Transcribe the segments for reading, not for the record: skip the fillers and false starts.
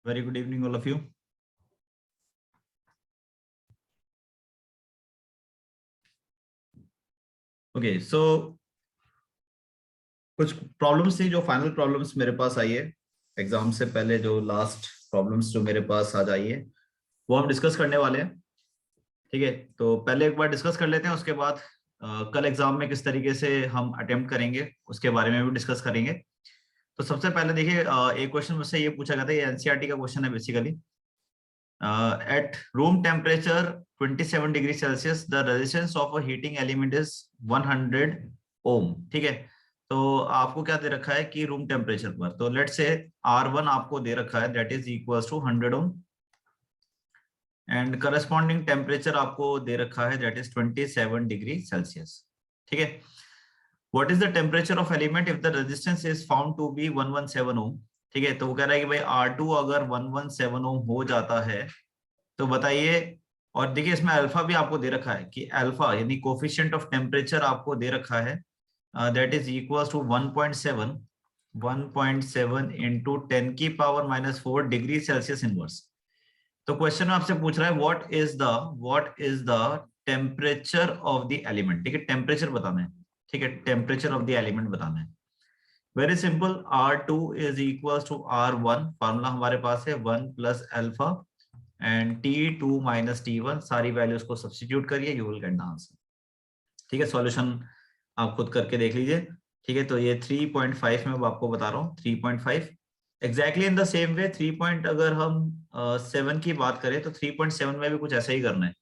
Very good evening, all of you. Okay, so कुछ problems थी जो फाइनल प्रॉब्लम्स मेरे पास आई है एग्जाम से पहले, जो लास्ट प्रॉब्लम्स जो मेरे पास आज आई है वो हम डिस्कस करने वाले हैं। ठीक है, तो पहले एक बार डिस्कस कर लेते हैं, उसके बाद कल एग्जाम में किस तरीके से हम अटेम्प्ट करेंगे उसके बारे में भी डिस्कस करेंगे। तो सबसे पहले देखिए, एक क्वेश्चन मुझसे ये पूछा गया था, ये एनसीईआरटी का क्वेश्चन है basically. At room temperature 27 degree Celsius, the resistance of a heating element is 100 ohm. ठीक है, तो आपको क्या दे रखा है कि रूम टेम्परेचर पर, तो लेट्स से R1 आपको दे रखा है that is equals to 100 ohm, and corresponding temperature आपको दे रखा है दैट इज 27 डिग्री सेल्सियस। ठीक है, what is the temperature of element if the resistance is found to be 117 ohm. ठीक है, तो वो कह रहा है कि भाई R2 अगर 117 ओम हो जाता है तो बताइए। और देखिए इसमें अल्फा भी आपको दे रखा है कि अल्फा यानी कोफिशिएंट ऑफ टेम्परेचर आपको दे रखा है that is equals to 1.7 into 10 की पावर -4 डिग्री सेल्सियस इनवर्स। तो क्वेश्चन में आपसे पूछ रहा है what is the temperature of the element. ठीक है, टेम्परेचर बताना है। ठीक है, टेम्परेचर ऑफ द एलिमेंट बताना है। Very simple, R2 is equals to R1, formula हमारे पास है 1 plus alpha and T2 minus T1, सारी वैल्यूज को सब्स्टिट्यूट करिए, you will get the answer. ठीक है, सॉल्यूशन आप खुद करके देख लीजिए। ठीक है, तो ये 3.5 में आपको बता रहा हूँ, 3.5 exactly in the same way. 3 अगर हम 7 की बात करें तो 3.7 में भी कुछ ऐसा ही करना है।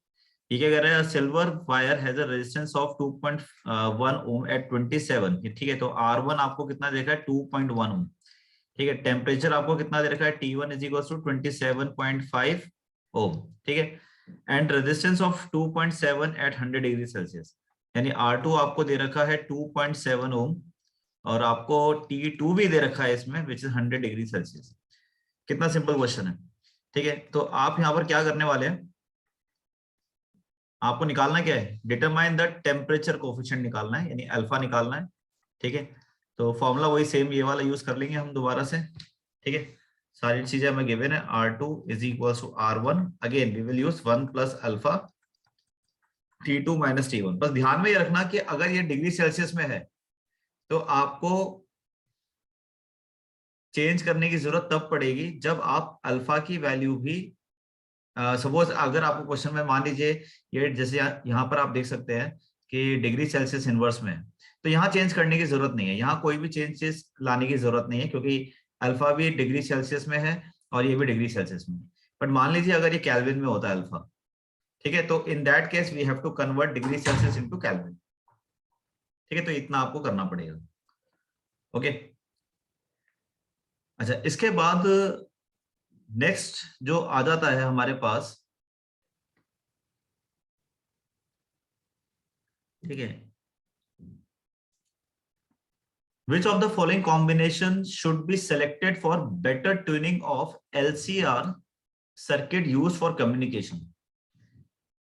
ये क्या कह रहा है, silver wire has a resistance of 2.1 ohm at 27। ठीक है, तो R1 आपको कितना देखा है, 2.1 ओम। ठीक है, टेम्परेचर आपको कितना दे रखा है, T1 is equal to 27.5 ohm. ठीक है, and resistance of 2.7 at 100 degree Celsius, यानी R2 आपको दे रखा है 2.7 ओम, और आपको T2 भी दे रखा है इसमें विच इज 100 डिग्री सेल्सियस। कितना सिंपल क्वेश्चन है। ठीक है, तो आप यहाँ पर क्या करने वाले हैं, आपको निकालना क्या है, डिटरमाइन द टेम्परेचर कोफिशिएंट निकालना है, यानी अल्फा निकालना है। ठीक है, तो फॉर्मूला वही सेम ये वाला यूज कर लेंगे हम दोबारा से। ठीक है, सारी चीजें हमें गिवन है, R2 is equal to R1, again we will use 1 plus alpha T2 minus T1। बस ध्यान में ये रखना कि अगर ये डिग्री सेल्सियस में है तो आपको चेंज करने की जरूरत तब पड़ेगी जब आप अल्फा की वैल्यू भी सपोज अगर आपको क्वेश्चन में मान लीजिए ये जैसे यहाँ पर आप देख सकते हैं कि डिग्री सेल्सियस इनवर्स में है, तो यहाँ चेंज करने की जरूरत नहीं है, यहाँ कोई भी चेंजेस लाने की जरूरत नहीं है, क्योंकि अल्फा भी डिग्री सेल्सियस में है और ये भी डिग्री सेल्सियस में। बट मान लीजिए अगर ये केल्विन में होता है अल्फा, ठीक है, तो in that case we have to convert degree Celsius into Kelvin. ठीक है, तो इतना आपको करना पड़ेगा। ओके, अच्छा, इसके बाद नेक्स्ट जो आ जाता है हमारे पास, ठीक है, which of the following combination should be selected for better tuning of LCR circuit used for communication।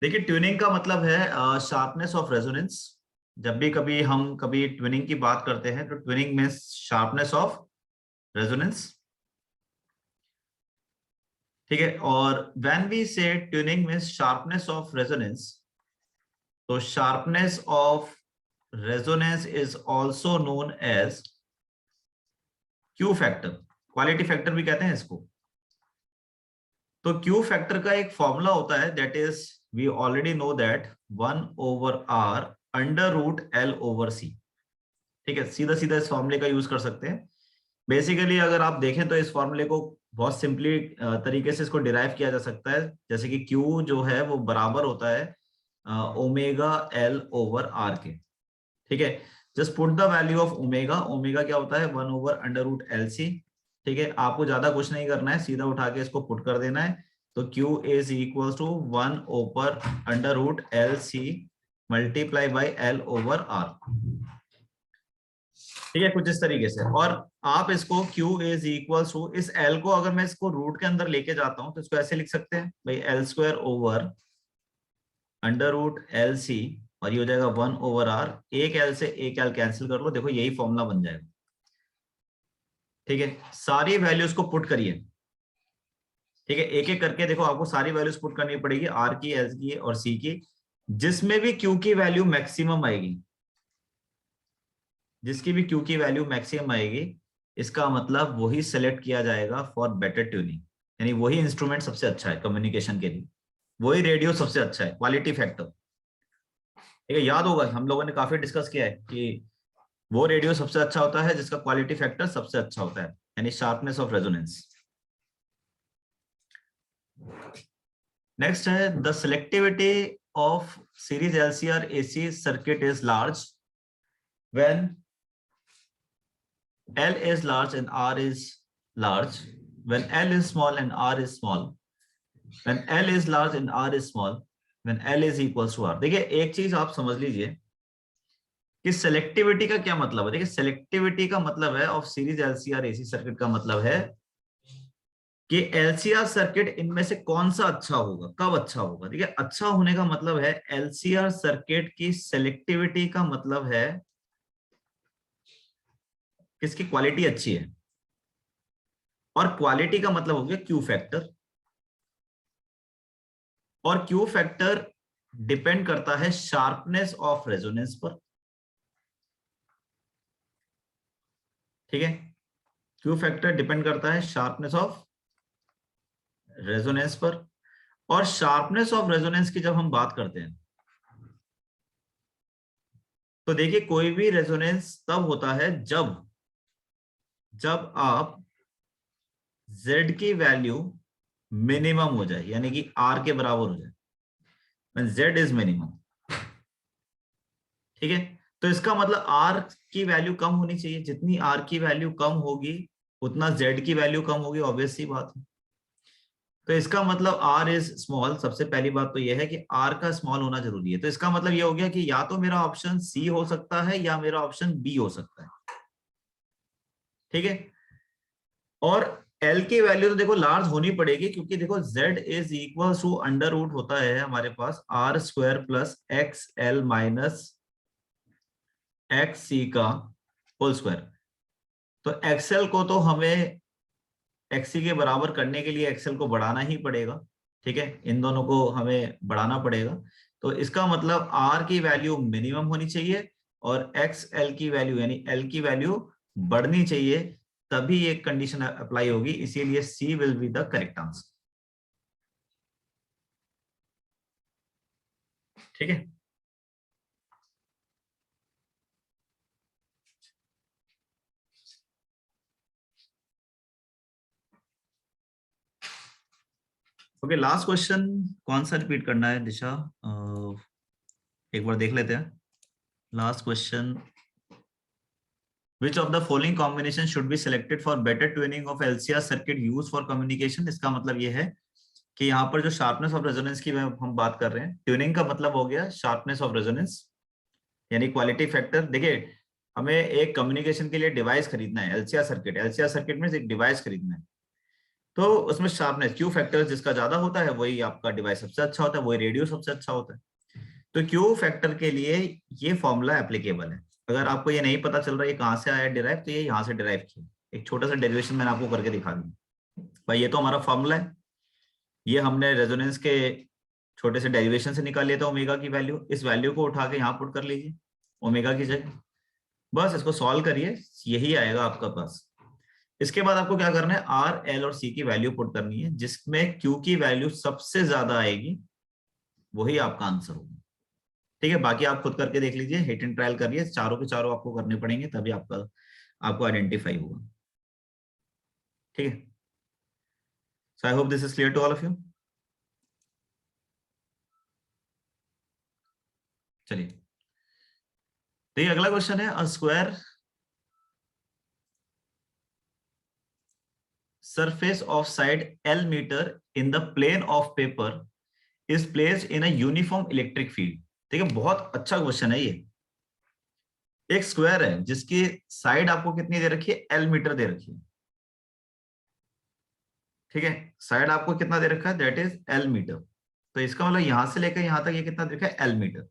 देखिए, ट्यूनिंग का मतलब है शार्पनेस ऑफ रेजोनेंस। जब भी कभी हम कभी ट्यूनिंग की बात करते हैं तो tuning means sharpness of resonance. ठीक है, और when we say tuning means sharpness of resonance, तो sharpness of resonance is also known as Q factor, quality factor भी कहते हैं इसको। तो क्यू फैक्टर का एक फॉर्मूला होता है that is we already know that 1/r √L/c। ठीक है, सीधा सीधा इस फॉर्मूले का यूज कर सकते हैं। बेसिकली अगर आप देखें तो इस फॉर्मूले को बहुत सिंपली तरीके से इसको डिराइव किया जा सकता है, जैसे कि क्यू जो है वो बराबर होता है ओमेगा L/r के। ठीक है, just put the value of omega, omega क्या होता है 1/√LC। ठीक है, आपको ज्यादा कुछ नहीं करना है, सीधा उठा के इसको पुट कर देना है, तो Q is equal to 1/√LC multiply by L/r। ठीक है, कुछ इस तरीके से। और आप इसको Q इज इक्वल टू, इस L को अगर मैं इसको रूट के अंदर लेके जाता हूं तो इसको ऐसे लिख सकते हैं भाई L² /√LC, और ये हो जाएगा 1/r, एक L से एक L कैंसिल कर लो, देखो यही फॉर्मूला बन जाएगा। ठीक है, सारी वैल्यूज को पुट करिए, ठीक है, एक एक करके देखो, आपको सारी वैल्यूज पुट करनी पड़ेगी, आर की, एस की और सी की, जिसमें भी क्यू की वैल्यू मैक्सिमम आएगी, जिसकी भी क्यू की वैल्यू मैक्सिमम आएगी, इसका मतलब वही सेलेक्ट किया जाएगा फॉर बेटर ट्यूनिंग, यानी वही इंस्ट्रूमेंट सबसे अच्छा है कम्युनिकेशन के लिए, वही रेडियो सबसे अच्छा है, क्वालिटी फैक्टर। ठीक है, याद होगा हम लोगों ने काफी डिस्कस किया है कि वो रेडियो सबसे अच्छा होता है जिसका क्वालिटी फैक्टर सबसे अच्छा होता है, यानी शार्पनेस ऑफ रेजोनेंस। नेक्स्ट है the selectivity of series LCR AC circuit is large when L is large and R is large, when L is small and R is small, when L is large and R is small, when L is equals to R। देखिए एक चीज आप समझ लीजिए कि selectivity का क्या मतलब है। देखिए सेलेक्टिविटी का मतलब है of series LCR AC circuit का मतलब है कि एलसीआर सर्किट इनमें से कौन सा अच्छा होगा, कब अच्छा होगा। देखिए अच्छा होने का मतलब है एलसीआर सर्किट की सेलेक्टिविटी का मतलब है किसकी क्वालिटी अच्छी है, और क्वालिटी का मतलब हो गया क्यू फैक्टर, और क्यू फैक्टर डिपेंड करता है शार्पनेस ऑफ रेजोनेंस पर। ठीक है, क्यू फैक्टर डिपेंड करता है शार्पनेस ऑफ रेजोनेंस पर, और शार्पनेस ऑफ रेजोनेंस की जब हम बात करते हैं तो देखिए कोई भी रेजोनेंस तब होता है जब जब आप Z की वैल्यू मिनिमम हो जाए, यानी कि R के बराबर हो जाए, when Z इज मिनिमम। ठीक है, तो इसका मतलब R की वैल्यू कम होनी चाहिए, जितनी R की वैल्यू कम होगी उतना Z की वैल्यू कम होगी, ऑब्वियस सी बात है। तो इसका मतलब R इज स्मॉल, सबसे पहली बात तो यह है कि R का स्मॉल होना जरूरी है। तो इसका मतलब यह हो गया कि या तो मेरा ऑप्शन C हो सकता है या मेरा ऑप्शन B हो सकता है। ठीक है, और L की वैल्यू तो देखो लार्ज होनी पड़ेगी, क्योंकि देखो Z is equal to under root होता है हमारे पास R square plus X L minus X C का होल स्क्वायर। तो एक्सएल को तो हमें एक्सी के बराबर करने के लिए एक्सएल को बढ़ाना ही पड़ेगा। ठीक है, इन दोनों को हमें बढ़ाना पड़ेगा। तो इसका मतलब आर की वैल्यू मिनिमम होनी चाहिए और एक्स एल की वैल्यू यानी एल की वैल्यू बढ़नी चाहिए, तभी एक कंडीशन अप्लाई होगी। इसीलिए C will be the correct answer. ठीक है, ओके लास्ट क्वेश्चन कौन सा रिपीट करना है दिशा, एक बार देख लेते हैं last question. Which of the following combination should be selected for better tuning of LCR circuit used for communication? इसका मतलब ये है कि यहाँ पर जो शार्पनेस ऑफ रेजोनेंस की हम बात कर रहे हैं, ट्यूनिंग का मतलब हो गया शार्पनेस ऑफ रेजोनेंस यानी क्वालिटी फैक्टर। देखिए हमें एक कम्युनिकेशन के लिए डिवाइस खरीदना है, एलसीआर सर्किट में एक डिवाइस खरीदना है, तो उसमें शार्पनेस क्यू फैक्टर जिसका ज्यादा होता है वही आपका डिवाइस सबसे अच्छा होता है, वही रेडियो सबसे अच्छा होता है। तो क्यू फैक्टर के लिए ये फॉर्मूला एप्लीकेबल है। अगर आपको ये नहीं पता चल रहा है ये कहाँ से आया डिराइव, तो ये यहाँ से डिराइव किया, एक छोटा सा डेरिवेशन मैंने आपको करके दिखा दिया। भाई ये तो हमारा फॉर्मूला है, ये हमने रेजोनेंस के छोटे से डेरिवेशन से निकाल लिया था ओमेगा की वैल्यू, इस वैल्यू को उठा के यहाँ पुट कर लीजिए ओमेगा की जगह, बस इसको सॉल्व करिए, यही आएगा आपका पास। इसके बाद आपको क्या करना है, आर एल और सी की वैल्यू पुट करनी है, जिसमें क्यू की वैल्यू सबसे ज्यादा आएगी वही आपका आंसर होगा। ठीक है, बाकी आप खुद करके देख लीजिए, हिट एंड ट्रायल करिए, चारों के चारों आपको करने पड़ेंगे तभी आपको आइडेंटिफाई होगा। ठीक है, so I hope this is clear to all of you. चलिए, देखिए अगला क्वेश्चन है, a square surface of side L meter in the plane of paper is placed in a uniform electric field। ठीक है, बहुत अच्छा क्वेश्चन है ये। एक स्क्वायर है जिसकी साइड आपको कितनी दे रखी है, L मीटर दे रखी है। ठीक है, साइड आपको कितना दे रखा है, दैट इज L मीटर। तो इसका मतलब यहां से लेकर यहां तक ये कितना दे रखा है, L metre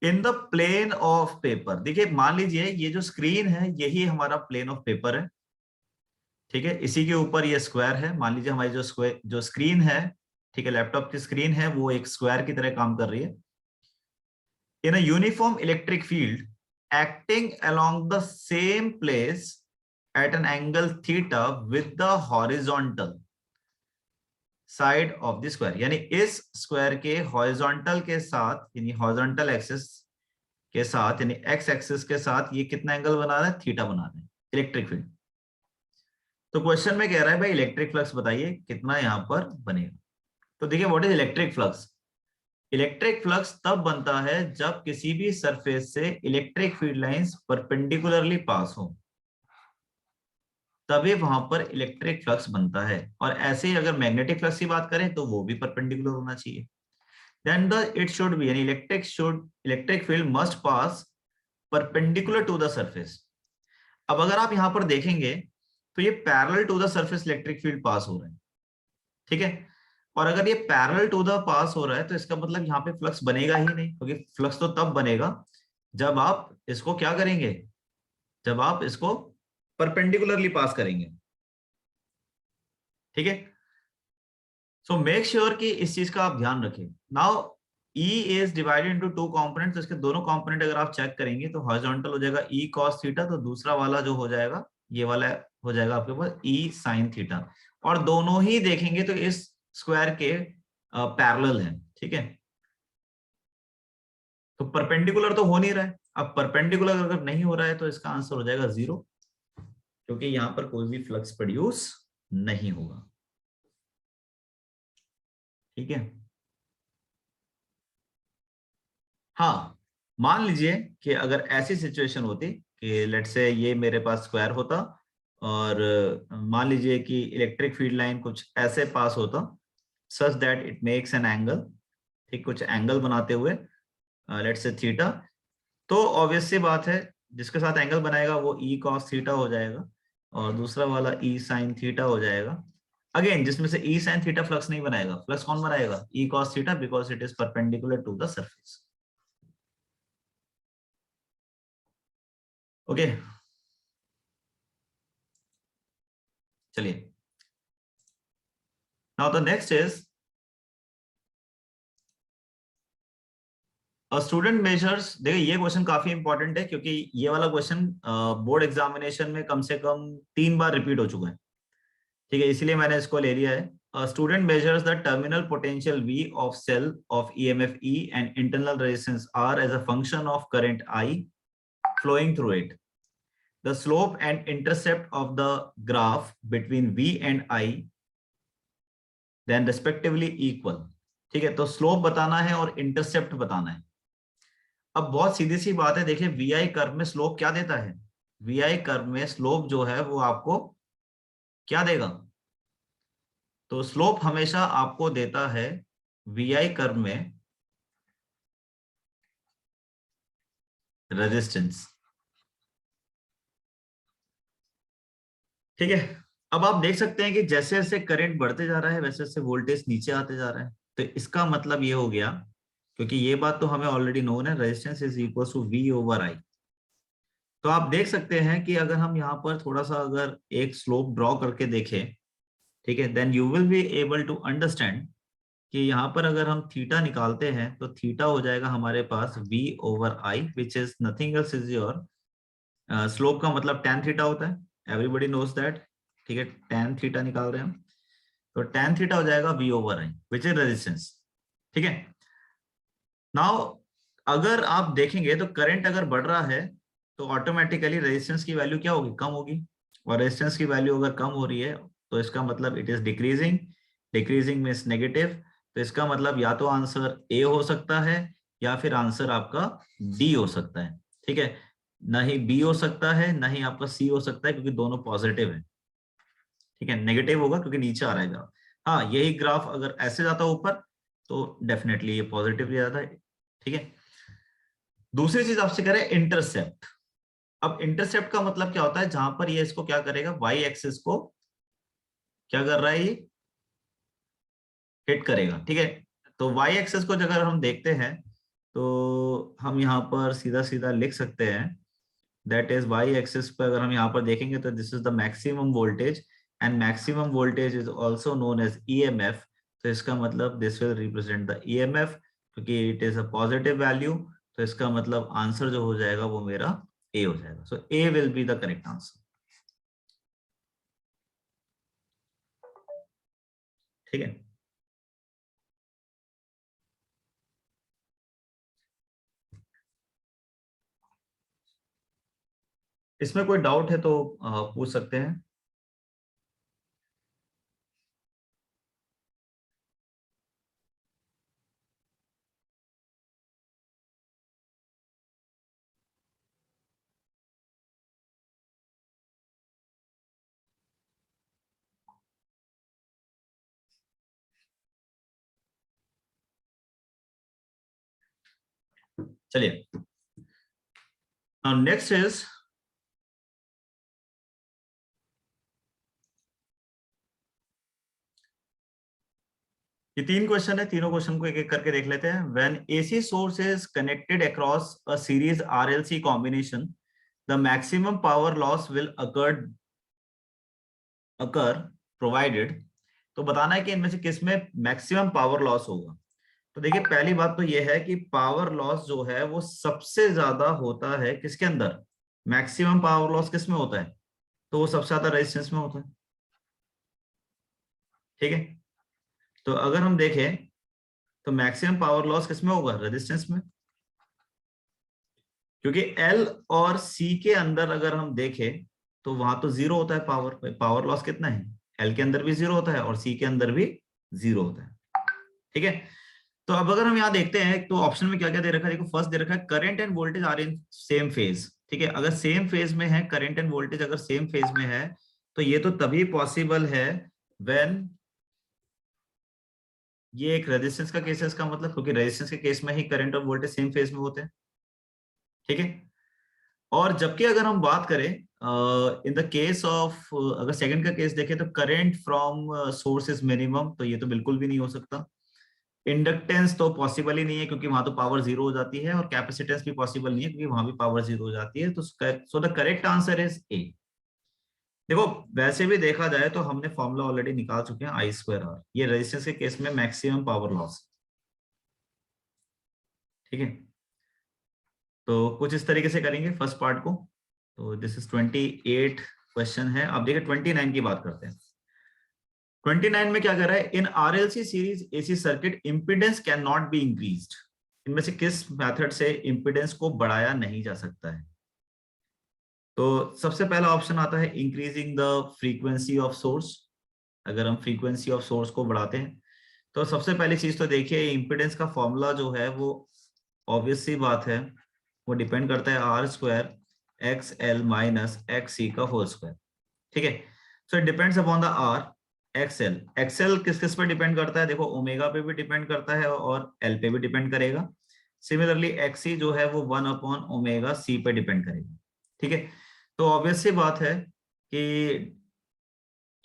in the plane of paper. देखिए मान लीजिए ये जो स्क्रीन है यही हमारा प्लेन ऑफ पेपर है। ठीक है, इसी के ऊपर ये स्क्वायर है। मान लीजिए हमारी जो स्क्रीन है, ठीक है, लैपटॉप की स्क्रीन है, वो एक स्क्वायर की तरह काम कर रही है। In a uniform electric field acting along the same place at an angle theta with the horizontal side of the square, यानी इस स्क्वायर के हॉरिजॉन्टल के साथ, यानी हॉरिजॉन्टल एक्सिस के साथ, यानी एक्स एक्सिस के साथ ये कितना एंगल बना रहा है, थीटा बना रहे हैं इलेक्ट्रिक फील्ड। तो क्वेश्चन में कह रहा है भाई इलेक्ट्रिक फ्लक्स बताइए कितना यहां पर बनेगा। तो देखिए what is electric flux. Electric flux तब बनता है जब किसी भी सरफेस से इलेक्ट्रिक फील्ड लाइंस परपेंडिकुलरली पास हो, तभी वहां पर इलेक्ट्रिक फ्लक्स बनता है। और ऐसे ही अगर मैग्नेटिक फ्लक्स की बात करें तो वो भी परपेंडिकुलर होना चाहिए। Then the it should be, यानी electric field must pass perpendicular to the surface. अब अगर आप यहां पर देखेंगे तो ये parallel to the surface electric field pass हो रहा है, ठीक है। और अगर ये पैरेलल टू द पास हो रहा है तो इसका मतलब यहाँ पे फ्लक्स बनेगा ही नहीं, क्योंकि फ्लक्स तो तब बनेगा जब आप इसको क्या करेंगे, जब आप इसको परपेंडिकुलरली पास करेंगे, ठीक है। सो मेक श्योर कि इस चीज का आप ध्यान रखें। Now E is divided into two components, तो इसके दोनों कंपोनेंट अगर आप चेक करेंगे तो हॉरिजॉन्टल हो जाएगा E cos थीटा, तो दूसरा वाला जो हो जाएगा ये वाला हो जाएगा आपके पास E sin थीटा। और दोनों ही देखेंगे तो इस स्क्वायर के पैरेलल है, ठीक है। तो परपेंडिकुलर तो हो नहीं रहा है। अब परपेंडिकुलर अगर नहीं हो रहा है तो इसका आंसर हो जाएगा 0, क्योंकि यहां पर कोई भी फ्लक्स प्रोड्यूस नहीं होगा, ठीक है। हाँ, मान लीजिए कि अगर ऐसी सिचुएशन होती कि लेट से ये मेरे पास स्क्वायर होता और मान लीजिए कि इलेक्ट्रिक फील्ड लाइन कुछ ऐसे पास होता such that it makes an angle, ठीक, कुछ एंगल बनाते हुए लेट से थीटा, तो ऑब्वियस सी बात है जिसके साथ एंगल बनाएगा वो ई कॉस थीटा हो जाएगा और दूसरा वाला ई साइन थीटा हो जाएगा। अगेन जिसमें से ई साइन थीटा फ्लक्स नहीं बनाएगा, फ्लक्स कौन बनाएगा, E cos theta, because it is perpendicular to the surface. Okay, चलिए। Now the next is student measures. देखिए ये क्वेश्चन काफी इंपॉर्टेंट है क्योंकि ये वाला क्वेश्चन बोर्ड एग्जामिनेशन में कम से कम 3 बार रिपीट हो चुका है, ठीक है, इसलिए मैंने इसको ले लिया है। Student measures the terminal potential V of cell of EMF E and internal resistance R as a function of current I flowing through it. The slope and intercept of the graph between V and I then respectively equal, ठीक है। तो slope बताना है और intercept बताना है। अब बहुत सीधी सी बात है, देखिए VI कर्व में स्लोप क्या देता है, VI कर्व में स्लोप जो है वो आपको क्या देगा, तो स्लोप हमेशा आपको देता है VI कर्व में रेजिस्टेंस, ठीक है। अब आप देख सकते हैं कि जैसे जैसे करंट बढ़ते जा रहा है वैसे वैसे वोल्टेज नीचे आते जा रहा है। तो इसका मतलब ये हो गया, क्योंकि ये बात तो हमें ऑलरेडी नोन है, resistance is equal to V over I। तो आप देख सकते हैं कि अगर हम यहाँ पर थोड़ा सा अगर एक स्लोप ड्रॉ करके देखें, ठीक है, then you will be able to understand कि यहाँ पर अगर हम थीटा निकालते हैं तो थीटा हो जाएगा हमारे पास V over I, which is nothing else is your slope का मतलब tan थीटा होता है, एवरीबडी नोज दैट, ठीक है। tan थीटा निकाल रहे हैं हम, तो tan थीटा हो जाएगा V over I, which is resistance, ठीक है। नाउ अगर आप देखेंगे तो करंट अगर बढ़ रहा है तो ऑटोमेटिकली रेजिस्टेंस की वैल्यू क्या होगी, कम होगी। और रेजिस्टेंस की वैल्यू अगर कम हो रही है तो इसका मतलब it is decreasing, decreasing means negative. तो इसका मतलब या तो आंसर ए हो सकता है या फिर आंसर आपका डी हो सकता है, ठीक है। ना ही बी हो सकता है ना ही आपका सी हो सकता है, क्योंकि दोनों पॉजिटिव है, ठीक है। नेगेटिव होगा क्योंकि नीचे आ रहा है ग्राफ। हाँ, यही ग्राफ अगर ऐसे जाता ऊपर तो डेफिनेटली ये पॉजिटिव जाता है, ठीक है। दूसरी चीज आपसे कह रहे हैं इंटरसेप्ट। अब इंटरसेप्ट का मतलब क्या होता है, जहां पर ये इसको क्या करेगा, वाई एक्सिस को क्या कर रहा है, ये हिट करेगा, ठीक है। तो वाई एक्सिस को अगर हम देखते हैं तो हम यहाँ पर सीधा सीधा लिख सकते हैं दैट इज वाई एक्सिस पर अगर हम यहाँ पर देखेंगे तो this is the maximum voltage and maximum voltage is also known as EMF, तो इसका मतलब this will represent the EMF, क्योंकि it is a positive value, तो इसका मतलब आंसर जो हो जाएगा वो मेरा ए हो जाएगा। So A will be the correct answer. ठीक है, इसमें कोई डाउट है तो पूछ सकते हैं। चलिए, नाउ नेक्स्ट इज, ये तीन क्वेश्चन है, तीनों क्वेश्चन को एक एक करके देख लेते हैं। When AC source is connected across a series RLC combination, the maximum power loss will occur provided, तो बताना है कि इनमें से किस में मैक्सिमम पावर लॉस होगा। तो देखिए, पहली बात तो यह है कि पावर लॉस जो है वो सबसे ज्यादा होता है किसके अंदर, मैक्सिमम पावर लॉस किस में होता है, तो वो सबसे ज्यादा रेजिस्टेंस में होता है। ठीक है, तो अगर हम देखें तो मैक्सिमम पावर लॉस किस में होगा, रेजिस्टेंस में, क्योंकि एल और सी के अंदर अगर हम देखें तो वहां तो जीरो होता है पावर, पावर लॉस कितना है, एल के अंदर भी जीरो होता है और सी के अंदर भी जीरो होता है। ठीक है, तो अब अगर हम यहाँ देखते हैं तो ऑप्शन में क्या क्या दे रखा है, देखो फर्स्ट दे रखा है current and voltage are in same phase. ठीक है, अगर सेम फेज में है करंट एंड वोल्टेज, अगर सेम फेज में है तो ये तो तभी पॉसिबल है व्हेन ये एक रेजिस्टेंस का केस है, इसका मतलब, क्योंकि रेजिस्टेंस के केस में ही करंट और वोल्टेज सेम फेज में होते हैं। ठीक है, और जबकि अगर हम बात करें इन द केस ऑफ, अगर सेकंड का केस देखें तो current from source is minimum, तो ये तो बिल्कुल भी नहीं हो सकता। इंडक्टेंस तो पॉसिबल ही नहीं है क्योंकि वहां तो पावर जीरो हो जाती है, और कैपेसिटेंस भी पॉसिबल नहीं है क्योंकि वहां भी पावर जीरो हो जाती है। तो सो the correct answer is a. देखो, वैसे भी देखा जाए तो हमने फॉर्मूला ऑलरेडी निकाल चुके हैं, आई स्क्वायर आर, ये रेजिस्टेंस के केस में मैक्सिमम पावर लॉस। ठीक है, तो कुछ इस तरीके से करेंगे फर्स्ट पार्ट को। तो दिस इज 28 क्वेश्चन है। अब देखिए 29 की बात करते हैं। 29 में क्या कर रहा है, in RLC series AC circuit impedance can not be increased, इनमें से किस मेथड से इंपीडेंस को बढ़ाया नहीं जा सकता है। तो सबसे पहला ऑप्शन आता है increasing the frequency of source. अगर हम फ्रीक्वेंसी ऑफ सोर्स को बढ़ाते हैं तो सबसे पहली चीज तो देखिए, इंपीडेंस का फॉर्मूला जो है वो ऑब्वियस सी बात है, वो डिपेंड करता है R square X L minus X C का होल स्क्वायर। ठीक है, so it depends upon the R XL. XL किस किस पे डिपेंड करता है, देखो ओमेगा पे भी डिपेंड करता है और एल पे भी डिपेंड करेगा। सिमिलरली एक्सी जो है वो 1 अपॉन ओमेगा सी पे डिपेंड करेगा। ठीक है, तो ऑब्वियस सी बात है कि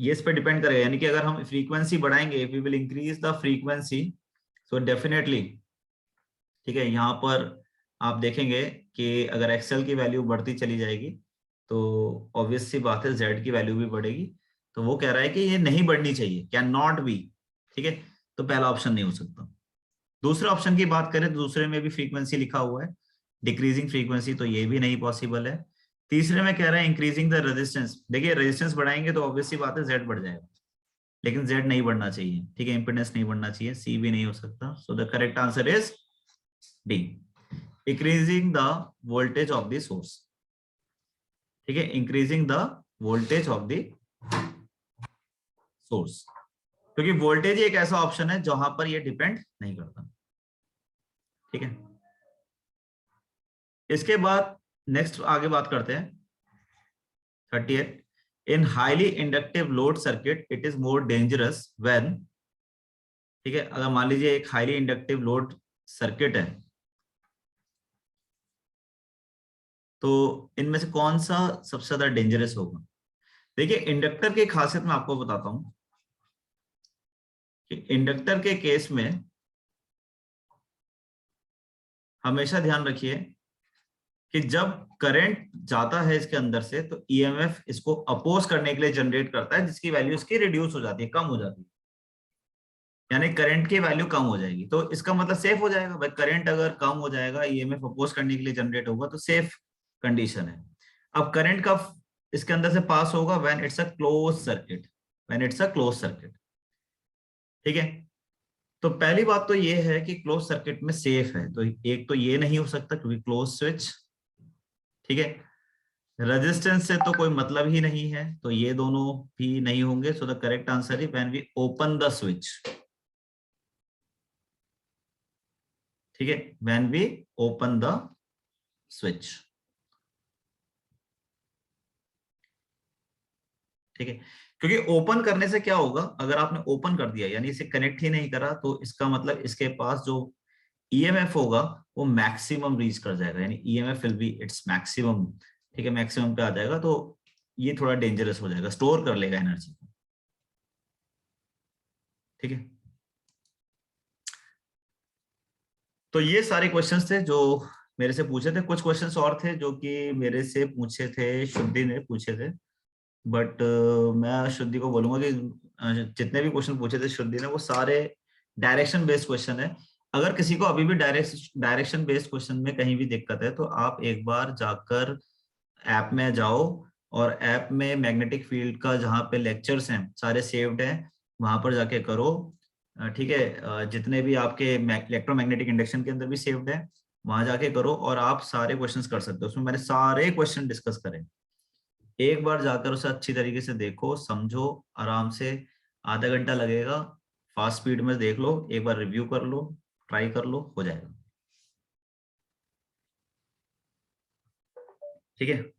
ये इस पे डिपेंड करेगा, यानी कि अगर हम फ्रीक्वेंसी बढ़ाएंगे, we will increase the frequency, so definitely, ठीक है, यहाँ पर आप देखेंगे कि अगर एक्सएल की वैल्यू बढ़ती चली जाएगी तो ऑब्वियस सी बात है जेड की वैल्यू भी बढ़ेगी। तो वो कह रहा है कि ये नहीं बढ़नी चाहिए, कैन नॉट बी। ठीक है, तो पहला ऑप्शन नहीं हो सकता। दूसरे ऑप्शन की बात करें तो दूसरे में भी फ्रीक्वेंसी लिखा हुआ है, डिक्रीजिंग फ्रीक्वेंसी, तो ये भी नहीं पॉसिबल है। तीसरे में कह रहा है इंक्रीजिंग द रेजिस्टेंस, देखिए रेजिस्टेंस बढ़ाएंगे तो ऑब्वियस सी बात है जेड बढ़ जाएगा, लेकिन जेड नहीं बढ़ना चाहिए। ठीक है, इंपेडेंस नहीं बढ़ना चाहिए, सी भी नहीं हो सकता। सो the correct answer is D, increasing the voltage of the source. ठीक है, increasing the voltage of the source, क्योंकि वोल्टेज एक ऐसा ऑप्शन है जहां पर ये डिपेंड नहीं करता। ठीक है, इसके बाद नेक्स्ट आगे बात करते हैं 38। इन highly inductive load circuit it is more dangerous when, ठीक है, अगर मान लीजिए एक हाईली इंडक्टिव लोड सर्किट है तो इनमें से कौन सा सबसे ज्यादा डेंजरस होगा। देखिए, इंडक्टर की खासियत मैं आपको बताता हूं कि इंडक्टर के केस में हमेशा ध्यान रखिए कि जब करंट जाता है इसके अंदर से तो ईएमएफ इसको अपोज करने के लिए जनरेट करता है, जिसकी वैल्यू इसकी रिड्यूस हो जाती है, कम हो जाती है, यानी करंट की वैल्यू कम हो जाएगी। तो इसका मतलब सेफ हो जाएगा भाई, करंट अगर कम हो जाएगा, ईएमएफ अपोज करने के लिए जनरेट होगा, तो सेफ कंडीशन है। अब करंट का इसके अंदर से पास होगा when it's a close circuit, when it's a close circuit. ठीक है, तो पहली बात तो ये है कि क्लोज सर्किट में सेफ है, तो एक तो ये नहीं हो सकता क्योंकि क्लोज स्विच। ठीक है, रेजिस्टेंस से तो कोई मतलब ही नहीं है, तो ये दोनों भी नहीं होंगे। So the correct answer is when we open the switch. ठीक है, when we open the switch. ठीक है, क्योंकि ओपन करने से क्या होगा, अगर आपने ओपन कर दिया यानी इसे कनेक्ट ही नहीं करा, तो इसका मतलब इसके पास जो ईएमएफ होगा वो मैक्सिमम रीच कर जाएगा, यानी EMF will be its maximum. ठीक है, मैक्सिमम पे आ जाएगा, तो ये थोड़ा डेंजरस हो जाएगा, स्टोर कर लेगा एनर्जी को। ठीक है, तो ये सारे क्वेश्चंस थे जो मेरे से पूछे थे। कुछ क्वेश्चंस और थे जो कि मेरे से पूछे थे, शुद्धि ने पूछे थे, बट मैं शुद्धि को बोलूंगा कि जितने भी क्वेश्चन पूछे थे शुद्धि ने वो सारे डायरेक्शन बेस्ड क्वेश्चन है। अगर किसी को अभी भी डायरेक्शन बेस्ड क्वेश्चन में कहीं भी दिक्कत है, तो आप एक बार जाकर ऐप में जाओ, और ऐप में मैग्नेटिक फील्ड का जहाँ पे लेक्चर्स हैं सारे सेव्ड हैं, वहां पर जाके करो। ठीक है, जितने भी आपके इलेक्ट्रोमैग्नेटिक इंडक्शन के अंदर भी सेव्ड है, वहां जाके करो और आप सारे क्वेश्चंस कर सकते हो। उसमें मैंने सारे क्वेश्चन डिस्कस करे, एक बार जाकर उसे अच्छी तरीके से देखो, समझो आराम से। आधा घंटा लगेगा, फास्ट स्पीड में देख लो, एक बार रिव्यू कर लो, ट्राई कर लो, हो जाएगा। ठीक है।